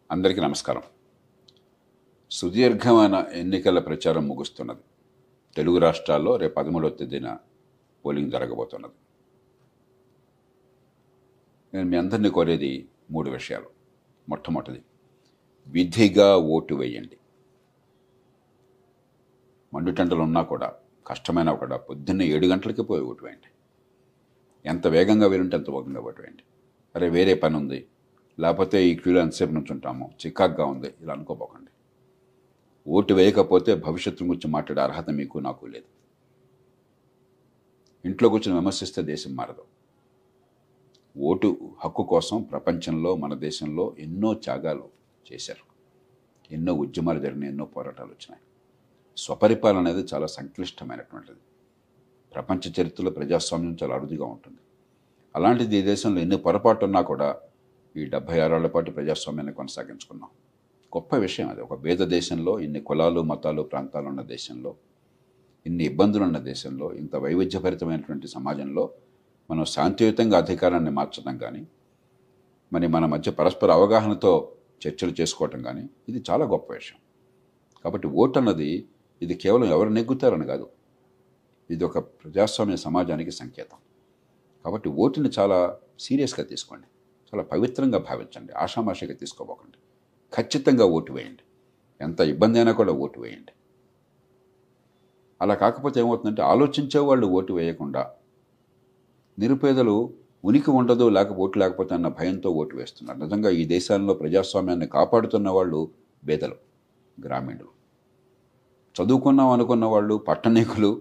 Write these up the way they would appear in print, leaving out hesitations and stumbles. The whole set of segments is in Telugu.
అందరికీ నమస్కారం. సుదీర్ఘమైన ఎన్నికల ప్రచారం ముగుస్తున్నది. తెలుగు రాష్ట్రాల్లో రేపు 13వ తేదీన పోలింగ్ జరగబోతున్నది. నేను మీ అందరినీ కోరేది 3 విషయాలు. మొట్టమొదటిది, విధిగా ఓటు వేయండి. మండుటెంటలు ఉన్నా కూడా, కష్టమైనా కూడా పొద్దున్నే 7 గంటలకి పోయి ఓటు వేయండి. ఎంత వేగంగా వేరుంటే అంత వేగంగా ఓటు వేయండి. అరే వేరే పని ఉంది, లేకపోతే ఈ క్యూలో ఎంతసేపు నుంచి ఉంటాము, చికాగ్గా ఉంది, ఇలా అనుకోపోకండి. ఓటు వేయకపోతే భవిష్యత్తు గురించి మాట్లాడే అర్హత మీకు నాకు లేదు. ఇంట్లో కూర్చొని విమర్శిస్తే దేశం మారదు. ఓటు హక్కు కోసం ప్రపంచంలో మన దేశంలో ఎన్నో త్యాగాలు చేశారు, ఎన్నో ఉద్యమాలు జరిగినాయి, ఎన్నో పోరాటాలు వచ్చినాయి. స్వపరిపాలన అనేది చాలా సంక్లిష్టమైనటువంటిది. ప్రపంచ చరిత్రలో ప్రజాస్వామ్యం చాలా అరుదుగా ఉంటుంది. అలాంటిది ఈ దేశంలో ఎన్ని పొరపాటు ఉన్నా కూడా ఈ 76 ఏళ్ల పాటు ప్రజాస్వామ్యాన్ని కొనసాగించుకున్నాం. గొప్ప విషయం అది. ఒక పేద దేశంలో, ఇన్ని కులాలు మతాలు ప్రాంతాలు ఉన్న దేశంలో, ఇన్ని ఇబ్బందులు ఉన్న దేశంలో, ఇంత వైవిధ్యభరితమైనటువంటి సమాజంలో మనం శాంతియుతంగా అధికారాన్ని మార్చడం కానీ, మరి మన మధ్య పరస్పర అవగాహనతో చర్చలు చేసుకోవటం కానీ, ఇది చాలా గొప్ప విషయం. కాబట్టి ఓటు అన్నది ఇది కేవలం ఎవరు నెగ్గుతారని కాదు, ఇది ఒక ప్రజాస్వామ్య సమాజానికి సంకేతం. కాబట్టి ఓటుని చాలా సీరియస్గా తీసుకోండి, చాలా పవిత్రంగా భావించండి, ఆషామాషిగా తీసుకోబోకండి. ఖచ్చితంగా ఓటు వేయండి. ఎంత ఇబ్బంది అయినా కూడా ఓటు వేయండి. అలా కాకపోతే ఏమవుతుందంటే, ఆలోచించే వాళ్ళు ఓటు వేయకుండా, నిరుపేదలు ఉనికి ఉండదు ఓటు లేకపోతే అన్న భయంతో ఓటు వేస్తున్నారు. నిజంగా ఈ దేశాల్లో ప్రజాస్వామ్యాన్ని కాపాడుతున్న వాళ్ళు పేదలు, గ్రామీణులు. చదువుకున్నాం అనుకున్న వాళ్ళు, పట్టణీకులు,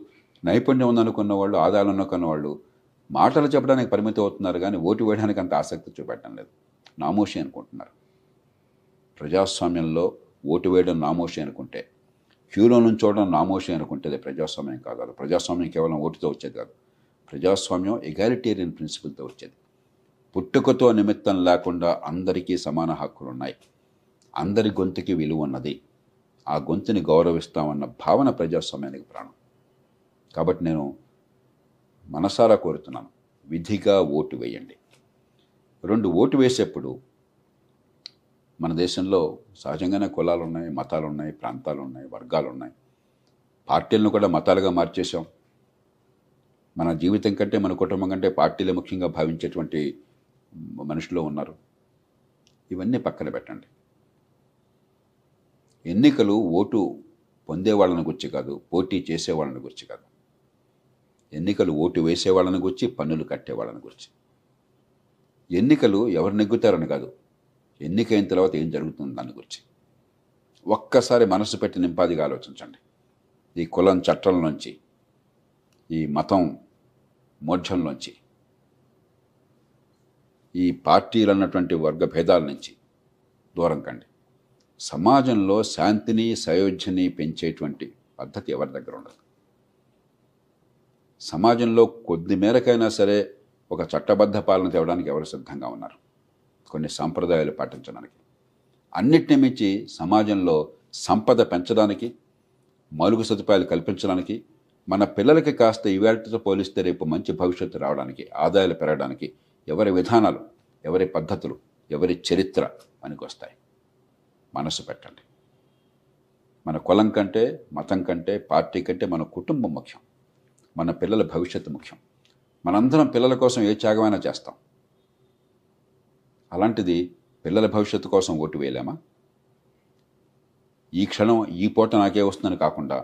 నైపుణ్యం ఉందనుకున్న వాళ్ళు, ఆదాయాలు అనుకున్న వాళ్ళు మాటలు చెప్పడానికి పరిమితం అవుతున్నారు, కానీ ఓటు వేయడానికి అంత ఆసక్తి చూపెట్టడం లేదు. నామోషి అనుకుంటున్నారు. ప్రజాస్వామ్యంలో ఓటు వేయడం నామోషి అనుకుంటే, క్యూలో నుంచోవడం నామోషి అనుకుంటే అది ప్రజాస్వామ్యం కాదు. అది ప్రజాస్వామ్యం కేవలం ఓటుతో వచ్చేది కాదు. ప్రజాస్వామ్యం ఎగాలిటేరియన్ ప్రిన్సిపల్తో వచ్చేది. పుట్టుకతో నిమిత్తం లేకుండా అందరికీ సమాన హక్కులు ఉన్నాయి, అందరి గొంతుకి విలువ ఉన్నది, ఆ గొంతుని గౌరవిస్తామన్న భావన ప్రజాస్వామ్యానికి ప్రాణం. కాబట్టి నేను మనసారా కోరుతున్నాను, విధిగా ఓటు వేయండి. 2, ఓటు వేసేప్పుడు మన దేశంలో సహజంగానే కులాలు ఉన్నాయి, మతాలు ఉన్నాయి, ప్రాంతాలు ఉన్నాయి, వర్గాలు ఉన్నాయి. పార్టీలను కూడా మతాలుగా మార్చేశాం. మన జీవితం కంటే, మన కుటుంబం కంటే పార్టీలే ముఖ్యంగా భావించేటువంటి మనుషులు ఉన్నారు. ఇవన్నీ పక్కన పెట్టండి. ఎన్నికలు ఓటు పొందేవాళ్ళని గురించి కాదు, పోటీ చేసేవాళ్ళని గురించి కాదు. ఎన్నికలు ఓటు వేసేవాళ్ళని గురించి, పన్నులు కట్టేవాళ్ళని గురించి. ఎన్నికలు ఎవరు నెగ్గుతారని కాదు, ఎన్నికైన తర్వాత ఏం జరుగుతుంది దాని గురించి. ఒక్కసారి మనసు పెట్టి నింపాదిగా ఆలోచించండి. ఈ కులం చట్టం నుంచి, ఈ మతం మోఢ్యంలోంచి, ఈ పార్టీలు అన్నటువంటి వర్గ భేదాల నుంచి దూరం కండి. సమాజంలో శాంతిని సయోధ్యని పెంచేటువంటి పద్ధతి ఎవరి దగ్గర ఉండదు. సమాజంలో కొద్ది మేరకైనా సరే ఒక చట్టబద్ధ పాలన తేవడానికి ఎవరు సిద్ధంగా ఉన్నారు, కొన్ని సాంప్రదాయాలు పాటించడానికి. అన్నిటిని మించి సమాజంలో సంపద పెంచడానికి, మౌలిక సదుపాయాలు కల్పించడానికి, మన పిల్లలకి కాస్త ఇవాళతో పోలిస్తే రేపు మంచి భవిష్యత్తు రావడానికి, ఆదాయాలు పెరగడానికి ఎవరి విధానాలు, ఎవరి పద్ధతులు, ఎవరి చరిత్ర పనికొస్తాయి. మనసు పెట్టండి. మన కులం కంటే, మతం కంటే, పార్టీ కంటే మన కుటుంబం ముఖ్యం, మన పిల్లల భవిష్యత్తు ముఖ్యం. మనందరం పిల్లల కోసం ఏ త్యాగమైనా చేస్తాం. అలాంటిది పిల్లల భవిష్యత్తు కోసం ఓటు వేయలేమా? ఈ క్షణం ఈ పూట నాకే వస్తుందని కాకుండా,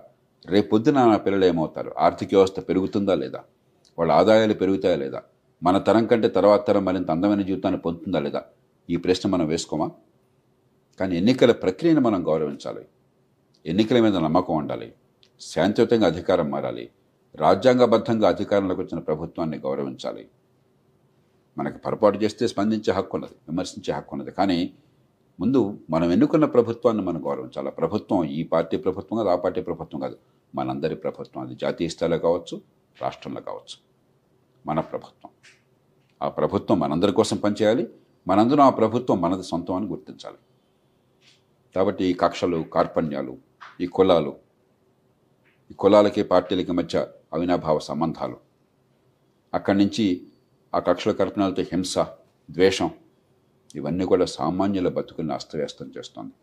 రేపొద్దున నా పిల్లలు ఏమవుతారు, ఆర్థిక వ్యవస్థ పెరుగుతుందా లేదా, వాళ్ళ ఆదాయాలు పెరుగుతాయా లేదా, మన తరం కంటే తర్వాత తరం మరింత అందమైన జీవితాన్ని పొందుతుందా లేదా, ఈ ప్రశ్న మనం వేసుకోమా? కానీ ఎన్నికల ప్రక్రియను మనం గౌరవించాలి. ఎన్నికల మీద నమ్మకం ఉండాలి. శాంతియుతంగా అధికారం మారాలి. రాజ్యాంగబద్ధంగా అధికారంలోకి వచ్చిన ప్రభుత్వాన్ని గౌరవించాలి. మనకి పొరపాటు చేస్తే స్పందించే హక్కు ఉన్నది, విమర్శించే హక్కు ఉన్నది. కానీ ముందు మనం ఎన్నుకున్న ప్రభుత్వాన్ని మనం గౌరవించాలి. ఆ ప్రభుత్వం ఈ పార్టీ ప్రభుత్వం కాదు, ఆ పార్టీ ప్రభుత్వం కాదు, మనందరి ప్రభుత్వం. అది జాతీయ స్థాయిలో కావచ్చు, రాష్ట్రంలో కావచ్చు, మన ప్రభుత్వం. ఆ ప్రభుత్వం మనందరి కోసం పనిచేయాలి. మనందరం ఆ ప్రభుత్వం మనది సొంతం అని గుర్తించాలి. కాబట్టి ఈ కక్షలు, కార్పణ్యాలు, ఈ కులాలు, ఈ కులాలకి పార్టీలకి మధ్య అవినాభావ సంబంధాలు, అక్కడి నుంచి ఆ కక్షల కల్పనలతో హింస, ద్వేషం, ఇవన్నీ కూడా సామాన్యుల బతుకుల్ని అస్తవ్యస్తం చేస్తుంది.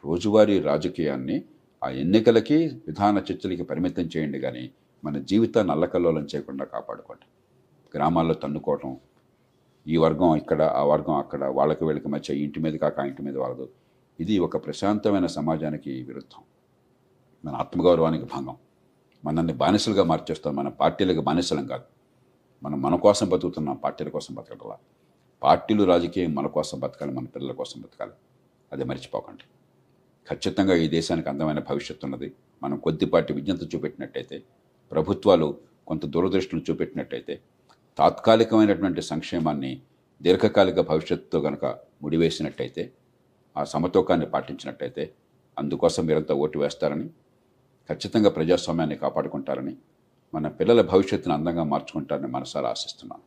రోజువారీ రాజకీయాన్ని ఆ ఎన్నికలకి విధాన చర్చలకి పరిమితం చేయండి, కానీ మన జీవితాన్ని అల్లకల్లోలం చేయకుండా కాపాడుకోండి. గ్రామాల్లో తన్నుకోవటం, ఈ వర్గం ఇక్కడ, ఆ వర్గం అక్కడ, వాళ్ళకి వీళ్ళకి మధ్య ఇంటి మీద కాక ఇంటి మీద వాళ్ళదు, ఇది ఒక ప్రశాంతమైన సమాజానికి విరుద్ధం. మన ఆత్మగౌరవానికి భంగం. మనల్ని బానిసలుగా మార్చేస్తాం. మన పార్టీలకు బానిసలం కాదు. మనం మన కోసం బతుకుతున్నాం, పార్టీల కోసం బతకటలా. పార్టీలు రాజకీయం మన కోసం బతకాలి, మన పిల్లల కోసం బతకాలి. అది మర్చిపోకండి. ఖచ్చితంగా ఈ దేశానికి అందమైన భవిష్యత్తు ఉన్నది. మనం కొద్దిపాటి విజ్ఞత చూపెట్టినట్టయితే, ప్రభుత్వాలు కొంత దూరదృష్టిని చూపెట్టినట్టయితే, తాత్కాలికమైనటువంటి సంక్షేమాన్ని దీర్ఘకాలిక భవిష్యత్తుతో కనుక ముడివేసినట్టయితే, ఆ సమతూకాన్ని పాటించినట్టయితే, అందుకోసం మీరంతా ఓటు వేస్తారని, ఖచ్చితంగా ప్రజాస్వామ్యాన్ని కాపాడుకుంటారని, మన పిల్లల భవిష్యత్తును అందంగా మార్చుకుంటారని మనసారా ఆశిస్తున్నాను.